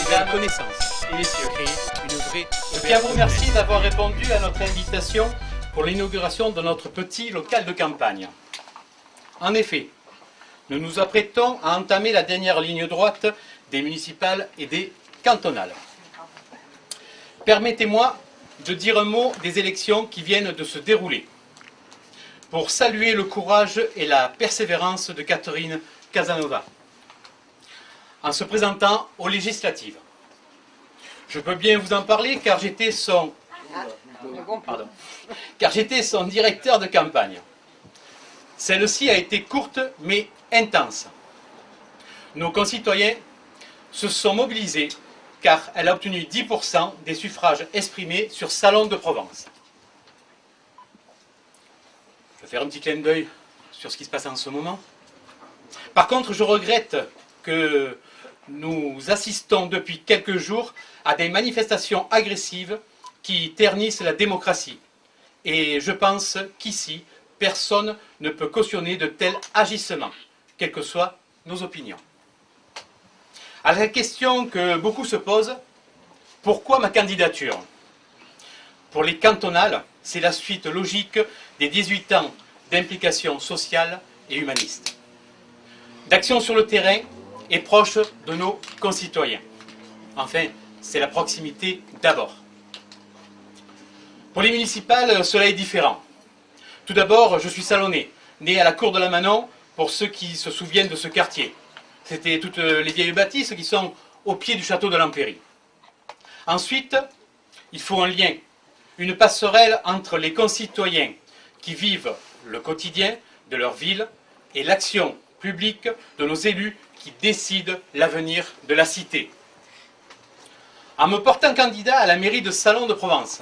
Mesdames, connaissance et messieurs, créer une vraie. je tiens à vous remercier d'avoir répondu à notre invitation pour l'inauguration de notre petit local de campagne. En effet, nous nous apprêtons à entamer la dernière ligne droite des municipales et des cantonales. Permettez-moi de dire un mot des élections qui viennent de se dérouler, pour saluer le courage et la persévérance de Catherine Casanova en se présentant aux législatives. Je peux bien vous en parler car j'étais son directeur de campagne. Celle-ci a été courte mais intense. Nos concitoyens se sont mobilisés car elle a obtenu 10% des suffrages exprimés sur Salon de Provence. Je vais faire un petit clin d'œil sur ce qui se passe en ce moment. Par contre, je regrette que nous assistons depuis quelques jours à des manifestations agressives qui ternissent la démocratie. Et je pense qu'ici, personne ne peut cautionner de tels agissements, quelles que soient nos opinions. À la question que beaucoup se posent, pourquoi ma candidature? Pour les cantonales, c'est la suite logique des 18 ans d'implication sociale et humaniste, d'action sur le terrain et proche de nos concitoyens. Enfin, c'est la proximité d'abord. Pour les municipales, cela est différent. Tout d'abord, je suis salonnais, né à la cour de la Manon, pour ceux qui se souviennent de ce quartier. C'était toutes les vieilles bâtisses qui sont au pied du château de l'Empéry. Ensuite, il faut un lien, une passerelle entre les concitoyens qui vivent le quotidien de leur ville et l'action publique de nos élus qui décident l'avenir de la cité. En me portant candidat à la mairie de Salon de Provence,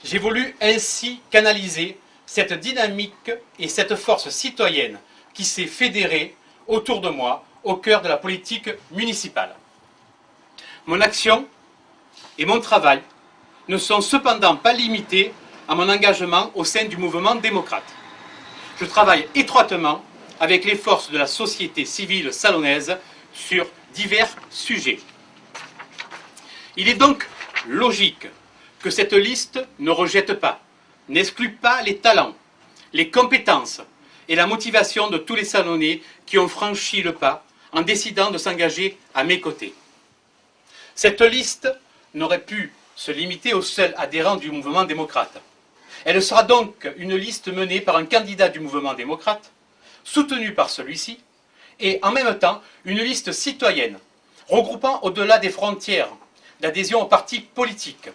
j'ai voulu ainsi canaliser cette dynamique et cette force citoyenne qui s'est fédérée autour de moi au cœur de la politique municipale. Mon action et mon travail ne sont cependant pas limités à mon engagement au sein du mouvement démocrate. Je travaille étroitement avec les forces de la société civile salonnaise sur divers sujets. Il est donc logique que cette liste ne rejette pas, n'exclut pas les talents, les compétences et la motivation de tous les salonnais qui ont franchi le pas en décidant de s'engager à mes côtés. Cette liste n'aurait pu se limiter aux seuls adhérents du mouvement démocrate. Elle sera donc une liste menée par un candidat du mouvement démocrate, soutenu par celui-ci, et en même temps une liste citoyenne, regroupant au-delà des frontières d'adhésion aux partis politiques,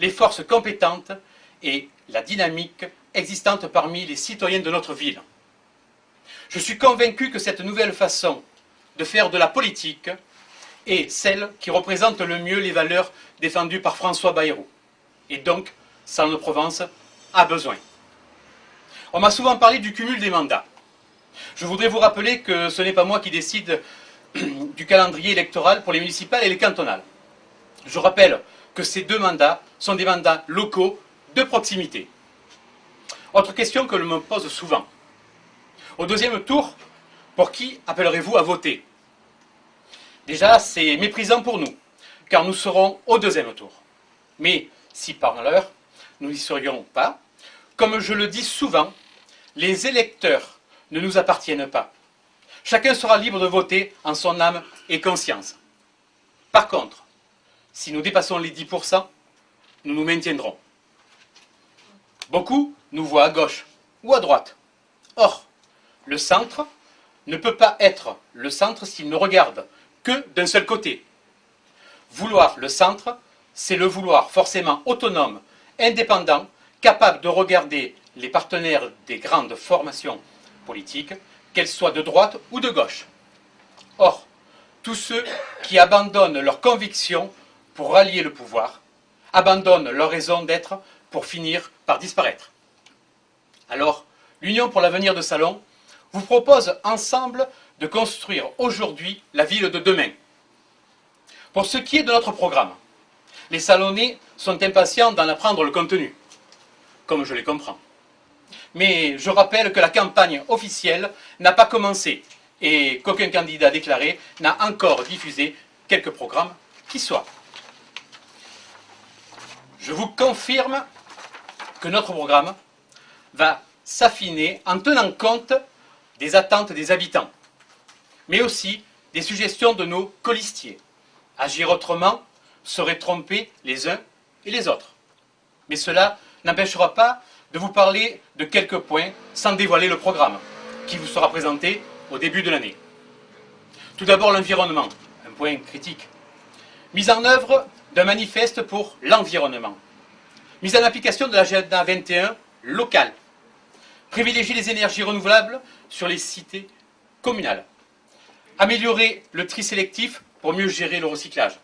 les forces compétentes et la dynamique existante parmi les citoyens de notre ville. Je suis convaincu que cette nouvelle façon de faire de la politique est celle qui représente le mieux les valeurs défendues par François Bayrou. Et donc, Salon de Provence a besoin. On m'a souvent parlé du cumul des mandats. Je voudrais vous rappeler que ce n'est pas moi qui décide du calendrier électoral pour les municipales et les cantonales. Je rappelle que ces deux mandats sont des mandats locaux de proximité. Autre question que l'on me pose souvent. Au deuxième tour, pour qui appellerez-vous à voter? Déjà, c'est méprisant pour nous, car nous serons au deuxième tour. Mais si par malheur, nous n'y serions pas, comme je le dis souvent, les électeurs ne nous appartiennent pas. Chacun sera libre de voter en son âme et conscience. Par contre, si nous dépassons les 10%, nous nous maintiendrons. Beaucoup nous voient à gauche ou à droite. Or, le centre ne peut pas être le centre s'il ne regarde que d'un seul côté. Vouloir le centre, c'est le vouloir forcément autonome, indépendant, capable de regarder les partenaires des grandes formations politiques, qu'elles soient de droite ou de gauche. Or, tous ceux qui abandonnent leurs convictions pour rallier le pouvoir, abandonnent leur raison d'être pour finir par disparaître. Alors, l'Union pour l'avenir de Salon vous propose ensemble de construire aujourd'hui la ville de demain. Pour ce qui est de notre programme, les Salonnais sont impatients d'en apprendre le contenu, comme je les comprends. Mais je rappelle que la campagne officielle n'a pas commencé et qu'aucun candidat déclaré n'a encore diffusé quelques programmes qui soient. Je vous confirme que notre programme va s'affiner en tenant compte des attentes des habitants, mais aussi des suggestions de nos colistiers. Agir autrement serait tromper les uns et les autres. Mais cela n'empêchera pas de vous parler de quelques points sans dévoiler le programme qui vous sera présenté au début de l'année. Tout d'abord l'environnement, un point critique. Mise en œuvre d'un manifeste pour l'environnement. Mise en application de l'agenda 21 local. Privilégier les énergies renouvelables sur les cités communales. Améliorer le tri sélectif pour mieux gérer le recyclage.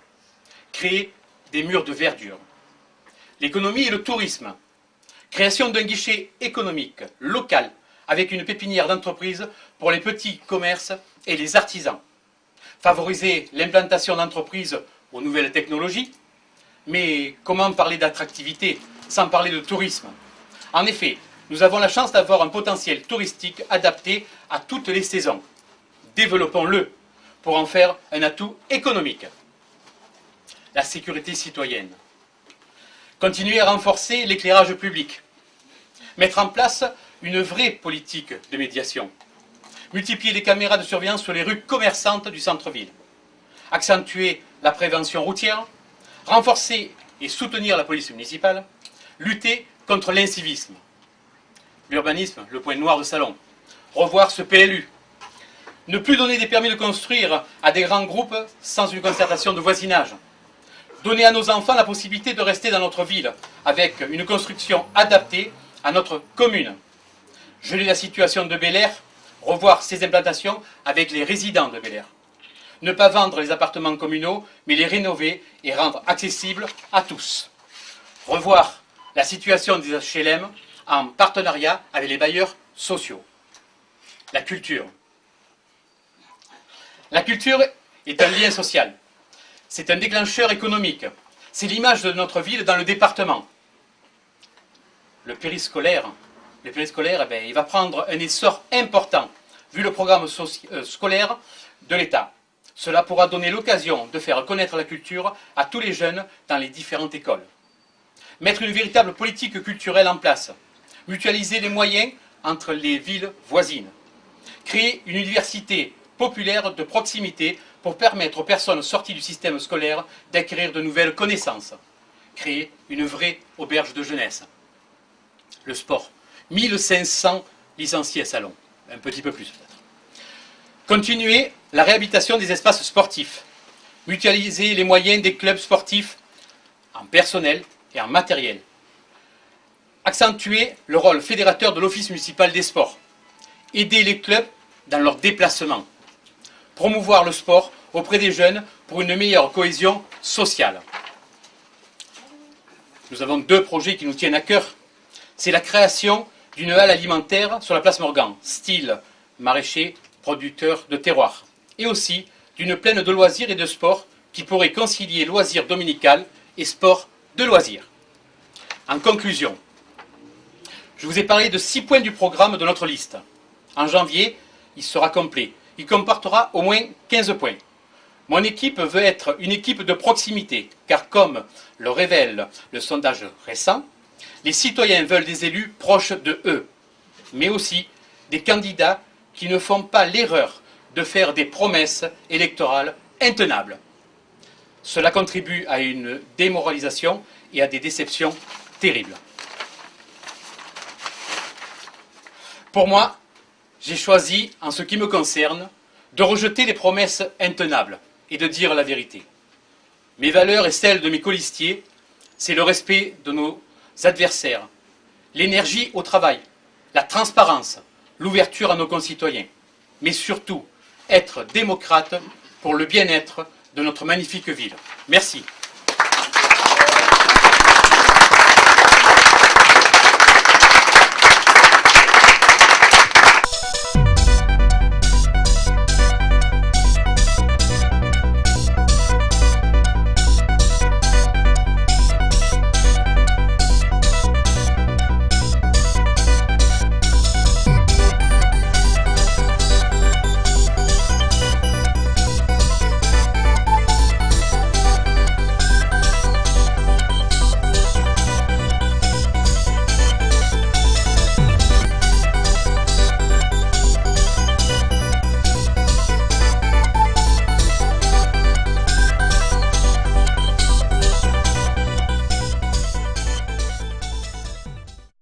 Créer des murs de verdure. L'économie et le tourisme. Création d'un guichet économique local avec une pépinière d'entreprise pour les petits commerces et les artisans. Favoriser l'implantation d'entreprises aux nouvelles technologies. Mais comment parler d'attractivité sans parler de tourisme? En effet, nous avons la chance d'avoir un potentiel touristique adapté à toutes les saisons. Développons-le pour en faire un atout économique. La sécurité citoyenne. Continuer à renforcer l'éclairage public. Mettre en place une vraie politique de médiation. Multiplier les caméras de surveillance sur les rues commerçantes du centre-ville. Accentuer la prévention routière. Renforcer et soutenir la police municipale. Lutter contre l'incivisme. L'urbanisme, le point noir de Salon. Revoir ce PLU. Ne plus donner des permis de construire à des grands groupes sans une concertation de voisinage. Donner à nos enfants la possibilité de rester dans notre ville avec une construction adaptée à notre commune. Geler la situation de Bel Air, revoir ses implantations avec les résidents de Bel Air. Ne pas vendre les appartements communaux, mais les rénover et rendre accessibles à tous. Revoir la situation des HLM en partenariat avec les bailleurs sociaux. La culture. La culture est un lien social. C'est un déclencheur économique. C'est l'image de notre ville dans le département. Le périscolaire, il va prendre un essor important, vu le programme scolaire de l'État. Cela pourra donner l'occasion de faire connaître la culture à tous les jeunes dans les différentes écoles. Mettre une véritable politique culturelle en place. Mutualiser les moyens entre les villes voisines. Créer une université populaire de proximité pour permettre aux personnes sorties du système scolaire d'acquérir de nouvelles connaissances. Créer une vraie auberge de jeunesse. Le sport. 1500 licenciés à Salon. Un petit peu plus peut-être. Continuer la réhabilitation des espaces sportifs. Mutualiser les moyens des clubs sportifs en personnel et en matériel. Accentuer le rôle fédérateur de l'Office municipal des sports. Aider les clubs dans leurs déplacements. Promouvoir le sport auprès des jeunes pour une meilleure cohésion sociale. Nous avons deux projets qui nous tiennent à cœur. C'est la création d'une halle alimentaire sur la place Morgan, style maraîcher, producteur de terroir. Et aussi d'une plaine de loisirs et de sport qui pourrait concilier loisirs dominical et sport de loisirs. En conclusion, je vous ai parlé de 6 points du programme de notre liste. En janvier, il sera complet. Il comportera au moins 15 points. Mon équipe veut être une équipe de proximité, car comme le révèle le sondage récent, les citoyens veulent des élus proches de eux, mais aussi des candidats qui ne font pas l'erreur de faire des promesses électorales intenables. Cela contribue à une démoralisation et à des déceptions terribles. Pour moi, j'ai choisi, en ce qui me concerne, de rejeter les promesses intenables et de dire la vérité. Mes valeurs et celles de mes colistiers, c'est le respect de nos adversaires, l'énergie au travail, la transparence, l'ouverture à nos concitoyens, mais surtout être démocrate pour le bien-être de notre magnifique ville. Merci.